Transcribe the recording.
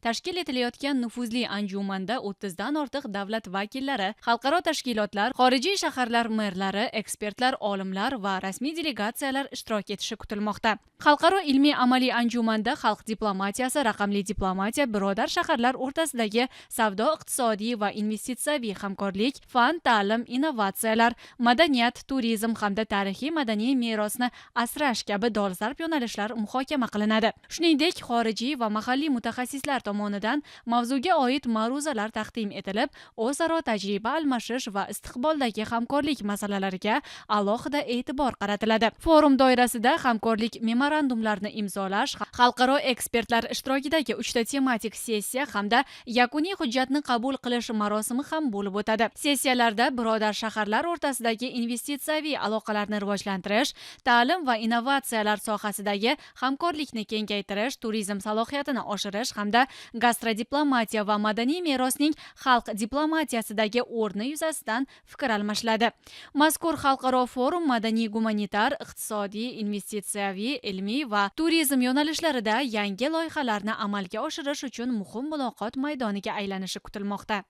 tashkil etilayotgan nufuzli anjumanda 30 dan ortiq davlat vakillari, xalqaro tashkilotlar, xorijiy shaharlar merlari, ekspertlar, olimlar va rasmiy delegatsiyalar ishtirok etishi kutilmoqda. Xalqaro ilmiy amaliy anjumanda xalq diplomatiyasi, raqamli diplomatiya, birodar shaharlar o'rtasidagi savdo, iqtisodiy va investitsiyaviy hamkorlik, fan, ta'lim, innovatsiyalar, madaniyat, turizm hamda tarixiy madaniy merosni asrash kabi dolzarb yo'nalishlar muhokama qilinadi. Shuningdek, xorijiy va mahalliy mutaxassislar tomonidan mavzuga oid ma'ruzalar taqdim etilib, o'zaro tajriba almashish va istiqboldagi hamkorlik masalalariga alohida e'tibor qaratiladi. Forum doirasida hamkorlik memorandumlarini imzolash, xalqaro ekspertlar ishtirokidagi 3 ta tematik sessiya hamda yakuniy hujjatni qabul qilish marosimi ham bo'lib o'tadi. Sessiyalarda birodar shaharlar o'rtasidagi investitsiyaviy aloqalarni rivojlantirish, ta'lim va innovatsiyalar sohasidagi hamkorlikni kengaytirish, turizm salohiyatini oshirish hamda gastrodiplomatiya va madaniy merosning xalq diplomatiyasidagi o'rni yuzasidan fikr almashiladi. Mazkur xalqaro forum madaniy, gumanitar, iqtisodiy, investitsiyaviy, ilmiy va turizm yo'nalishlarida yangi loyihalarni amalga oshirish uchun muhim muloqot maydoniga aylanishi kutilmoqda.